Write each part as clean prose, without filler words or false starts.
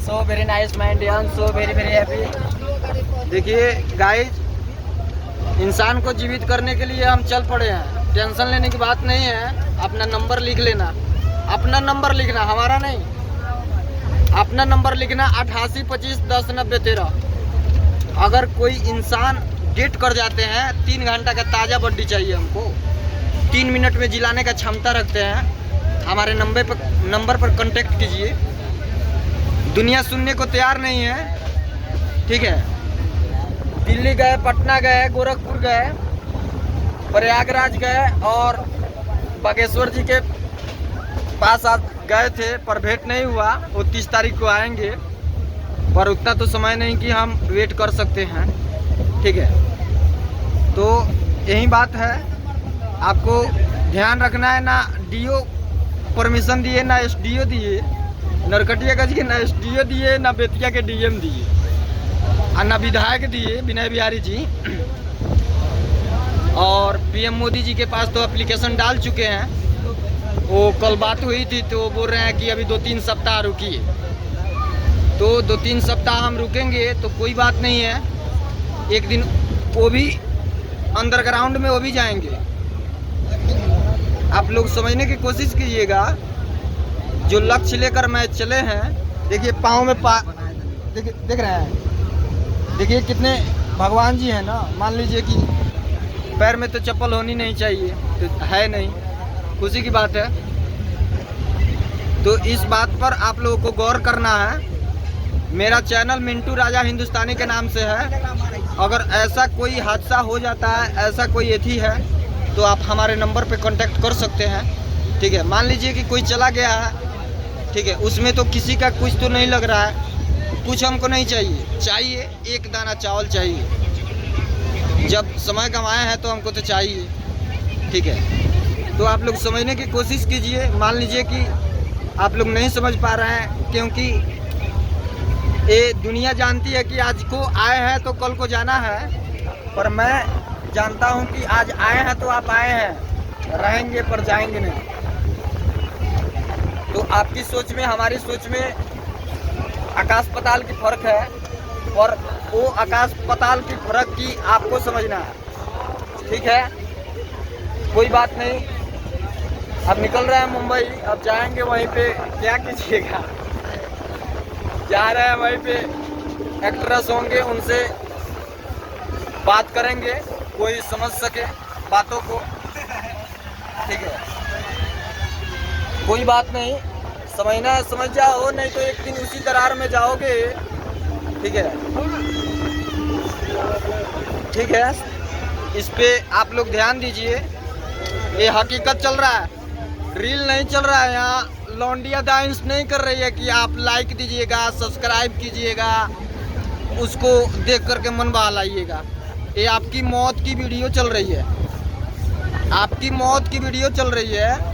So very nice my Indian, so very very happy. देखिए guys, इंसान को जीवित करने के लिए हम चल पड़े हैं। टेंशन लेने की बात नहीं है। अपना नंबर लिख लेना, अपना नंबर लिखना, हमारा नहीं। अपना नंबर लिखना 88 25 10 90 13। अगर कोई इंसान डेट कर जाते हैं, 3 घंटा का ताज़ा बड्डी चाहिए हमको, 3 मिनट में जिलाने का क्षमता रखते हैं, हमारे नंबर पर कांटेक्ट कीजिए। दुनिया सुनने को तैयार नहीं है, ठीक है। दिल्ली गए, पटना गए, गोरखपुर गए, प्रयागराज गए और बागेश्वर जी के पास गए थे, पर भेंट नहीं हुआ। वो 30 तारीख को आएंगे, पर उतना तो समय नहीं कि हम वेट कर सकते हैं, ठीक है। तो यही बात है, आपको ध्यान रखना है। ना डीओ परमिशन दिए, ना एसडीओ दिए, नरकटियागंज के ना एसडीओ दिए, ना बेतिया के डीएम दिए, और ना विधायक दिए विनय बिहारी जी। और पीएम मोदी जी के पास तो एप्लीकेशन डाल चुके हैं। वो कल बात हुई थी तो वो बोल रहे हैं कि अभी 2-3 सप्ताह रुकिए। तो 2-3 सप्ताह हम रुकेंगे तो कोई बात नहीं है। एक दिन वो भी अंडरग्राउंड में वो भी जाएंगे। आप लोग समझने की कोशिश कीजिएगा। जो लक्ष्य लेकर मैं चले हैं, देखिए पाँव में देख रहे हैं, देखिए कितने भगवान जी हैं ना। मान लीजिए कि पैर में तो चप्पल होनी नहीं चाहिए, तो है नहीं, खुशी की बात है। तो इस बात पर आप लोगों को गौर करना है। मेरा चैनल मिंटू राजा हिंदुस्तानी के नाम से है। अगर ऐसा कोई हादसा हो जाता है, ऐसा कोई एथी है, तो आप हमारे नंबर पे कांटेक्ट कर सकते हैं, ठीक है। मान लीजिए कि कोई चला गया है, ठीक है, उसमें तो किसी का कुछ तो नहीं लग रहा है, कुछ हमको नहीं चाहिए, एक दाना चावल चाहिए। जब समय कमाए हैं तो हमको तो चाहिए, ठीक है। तो आप लोग समझने की कोशिश कीजिए। मान लीजिए कि आप लोग नहीं समझ पा रहे हैं, क्योंकि ये दुनिया जानती है कि आज को आए हैं तो कल को जाना है। पर मैं जानता हूं कि आज आए हैं तो आप आए हैं, रहेंगे पर जाएंगे नहीं। तो आपकी सोच में हमारी सोच में आकाश पाताल की फर्क है, और वो आकाश पाताल की फर्क की आपको समझना है, ठीक है। कोई बात नहीं। अब निकल रहे हैं मुंबई, अब जाएंगे वहीं पे, क्या कीजिएगा, जा रहे हैं वहीं पे। एक्ट्रेस होंगे, उनसे बात करेंगे, कोई समझ सके बातों को, ठीक है। कोई बात नहीं, समझना है समझ जाओ, नहीं तो एक दिन उसी दरार में जाओगे, ठीक है। ठीक है, इस पे आप लोग ध्यान दीजिए। ये हकीकत चल रहा है, रील नहीं चल रहा है। यहाँ लौंडिया डांस नहीं कर रही है कि आप लाइक दीजिएगा, सब्सक्राइब कीजिएगा, उसको देख करके मन बहलाइएगा। ये आपकी मौत की वीडियो चल रही है, आपकी मौत की वीडियो चल रही है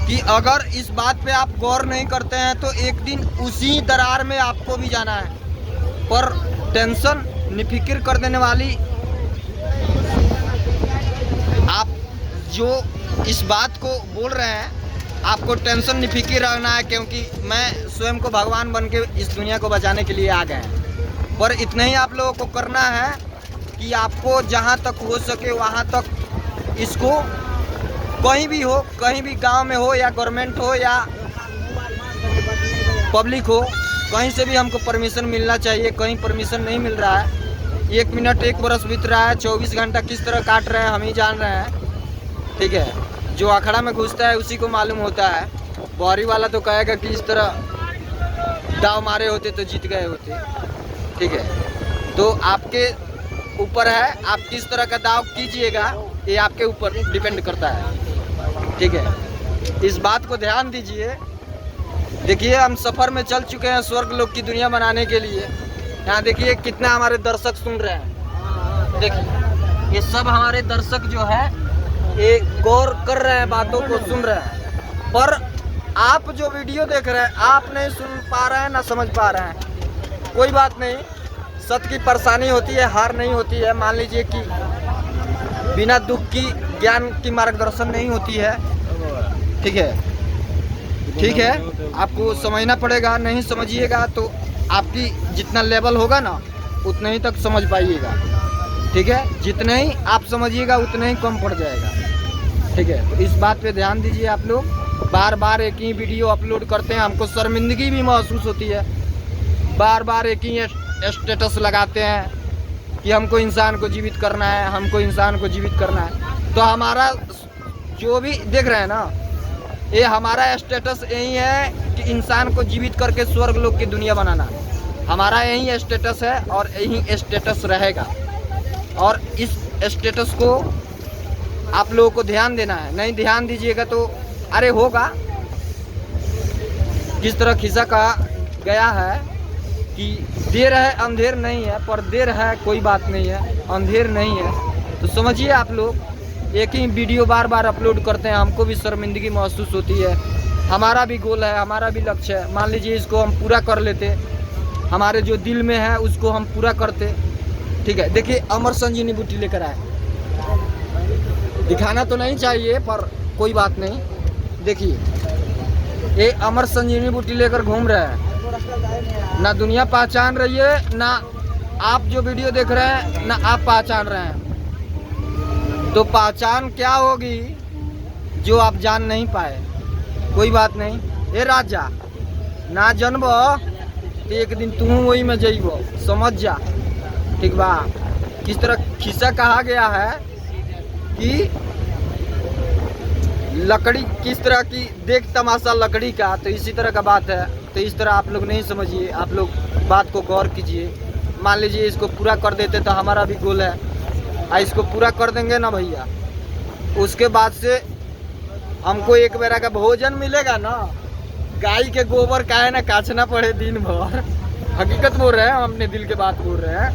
कि अगर इस बात पे आप गौर नहीं करते हैं तो एक दिन उसी दरार में आपको भी जाना है। पर टेंशन निफिक्र कर देने वाली आप जो इस बात को बोल रहे हैं, आपको टेंशन निफिक्र रहना है, क्योंकि मैं स्वयं को भगवान बन के इस दुनिया को बचाने के लिए आ गए हैं। पर इतना ही आप लोगों को करना है कि आपको जहां तक हो सके वहां तक इसको, कहीं भी हो, कहीं भी गांव में हो या गवर्नमेंट हो या पब्लिक हो, कहीं से भी हमको परमिशन मिलना चाहिए। कहीं परमिशन नहीं मिल रहा है। 1 मिनट 1 बरस बीत रहा है, 24 घंटा किस तरह काट रहे हैं हम ही जान रहे हैं, ठीक है। जो अखड़ा में घुसता है उसी को मालूम होता है। बौरी वाला तो कहेगा कि इस तरह दाव मारे होते तो जीत गए होते, ठीक है। तो आपके ऊपर है, आप किस तरह का दाव कीजिएगा, ये आपके ऊपर डिपेंड करता है, ठीक है। इस बात को ध्यान दीजिए। देखिए, हम सफ़र में चल चुके हैं स्वर्ग लोक की दुनिया बनाने के लिए। यहाँ देखिए कितना हमारे दर्शक सुन रहे हैं। देखिए ये सब हमारे दर्शक जो है ये गौर कर रहे हैं, बातों को सुन रहे हैं। पर आप जो वीडियो देख रहे हैं, आप नहीं सुन पा रहे हैं, ना समझ पा रहे हैं। कोई बात नहीं, सत्य की परेशानी होती है, हार नहीं होती है। मान लीजिए कि बिना दुख की ज्ञान की मार्गदर्शन नहीं होती है, ठीक है। ठीक है, आपको समझना पड़ेगा। नहीं समझिएगा तो आपकी जितना लेवल होगा ना उतना ही तक समझ पाइएगा, ठीक है। जितना ही आप समझिएगा उतना ही कम पड़ जाएगा, ठीक है। तो इस बात पे ध्यान दीजिए आप लोग। बार बार एक ही वीडियो अपलोड करते हैं, हमको शर्मिंदगी भी महसूस होती है। बार बार एक ही स्टेटस लगाते हैं कि हमको इंसान को जीवित करना है, हमको इंसान को जीवित करना है। तो हमारा जो भी देख रहे हैं ना, ये हमारा स्टेटस यही है कि इंसान को जीवित करके स्वर्ग लोक की दुनिया बनाना। हमारा यही स्टेटस है और यही स्टेटस रहेगा। और इस स्टेटस को आप लोगों को ध्यान देना है। नहीं ध्यान दीजिएगा तो अरे होगा। किस तरह खिस्सा कहा गया है कि देर है अंधेर नहीं है, पर देर है कोई बात नहीं है, अंधेर नहीं है। तो समझिए आप लोग, एक ही वीडियो बार बार अपलोड करते हैं, हमको भी शर्मिंदगी महसूस होती है। हमारा भी गोल है, हमारा भी लक्ष्य है। मान लीजिए इसको हम पूरा कर लेते, हमारे जो दिल में है उसको हम पूरा करते, ठीक है। देखिए अमर संजीवनी बूटी लेकर आए, दिखाना तो नहीं चाहिए पर कोई बात नहीं। देखिए ये अमर संजीवनी बूटी लेकर घूम रहे हैं, ना दुनिया पहचान रही है, ना आप जो वीडियो देख रहे हैं ना आप पहचान रहे हैं। तो पहचान क्या होगी जो आप जान नहीं पाए। कोई बात नहीं, ये राजा ना जनब तो एक दिन तू वही में जइबो, समझ जा, ठीक बा। किस तरह खिस्सा कहा गया है कि लकड़ी किस तरह की देख तमाशा लकड़ी का, तो इसी तरह का बात है। तो इस तरह आप लोग नहीं समझिए, आप लोग बात को गौर कीजिए। मान लीजिए इसको पूरा कर देते तो हमारा भी गोल है, इसको पूरा कर देंगे ना भैया, उसके बाद से हमको एक बेरा का भोजन मिलेगा ना। गाय के गोबर का है ना काचना पड़े दिन भर, हकीकत बोल रहे हैं, हम अपने दिल के बात बोल रहे हैं।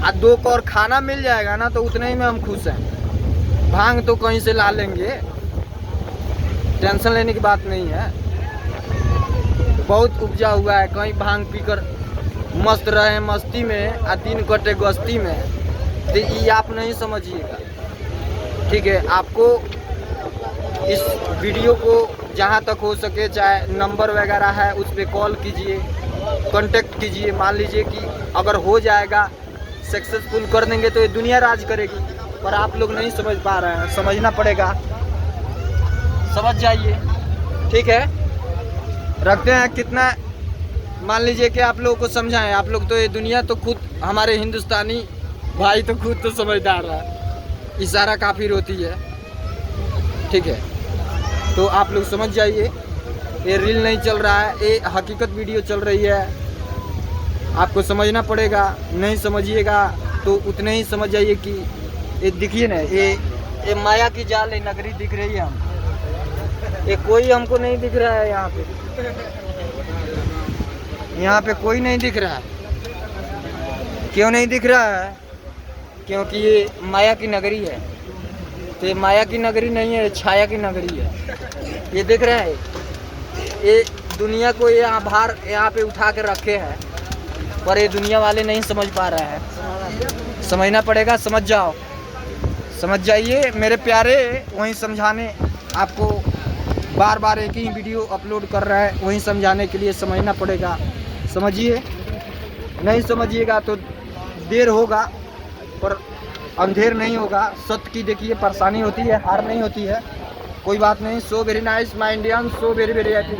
और 2 कौर खाना मिल जाएगा ना तो उतने ही में हम खुश हैं। भांग तो कहीं से ला लेंगे, टेंशन लेने की बात नहीं है। बहुत उपजा हुआ है, कहीं भांग पीकर मस्त रहे मस्ती में और 3 कटे गस्ती में। तो ये आप नहीं समझिएगा, ठीक है। आपको इस वीडियो को जहाँ तक हो सके, चाहे नंबर वगैरह है उस पर कॉल कीजिए, कांटेक्ट कीजिए। मान लीजिए कि अगर हो जाएगा, सक्सेसफुल कर देंगे तो ये दुनिया राज करेगी। पर आप लोग नहीं समझ पा रहे हैं, समझना पड़ेगा, समझ जाइए, ठीक है। रखते हैं कितना, मान लीजिए कि आप लोगों को समझाएं। आप लोग तो ये दुनिया तो खुद, हमारे हिंदुस्तानी भाई तो खुद तो समझदार है, इशारा काफ़ी होती है, ठीक है। तो आप लोग समझ जाइए, ये रील नहीं चल रहा है, ये हकीकत वीडियो चल रही है। आपको समझना पड़ेगा, नहीं समझिएगा तो उतने ही समझ जाइए कि ये दिखिए ना, ये माया की जाल है, नगरी दिख रही है हम, ये कोई हमको नहीं दिख रहा है। यहाँ पे कोई नहीं दिख रहा है। क्यों नहीं दिख रहा है? क्योंकि ये माया की नगरी है। तो ये माया की नगरी नहीं है, छाया की नगरी है। ये देख रहे हैं, ये दुनिया को यहाँ बाहर यहाँ पे उठा के रखे हैं, पर ये दुनिया वाले नहीं समझ पा रहे हैं। समझना पड़ेगा, समझ जाओ, समझ जाइए मेरे प्यारे। वहीं समझाने, आपको बार बार एक ही वीडियो अपलोड कर रहा है, वहीं समझाने के लिए समझना पड़ेगा। समझिए, नहीं समझिएगा तो देर होगा पर अंधेर नहीं होगा। सत्य की देखिए परेशानी होती है, हार नहीं होती है। कोई बात नहीं। So very nice my Indian, so very very happy.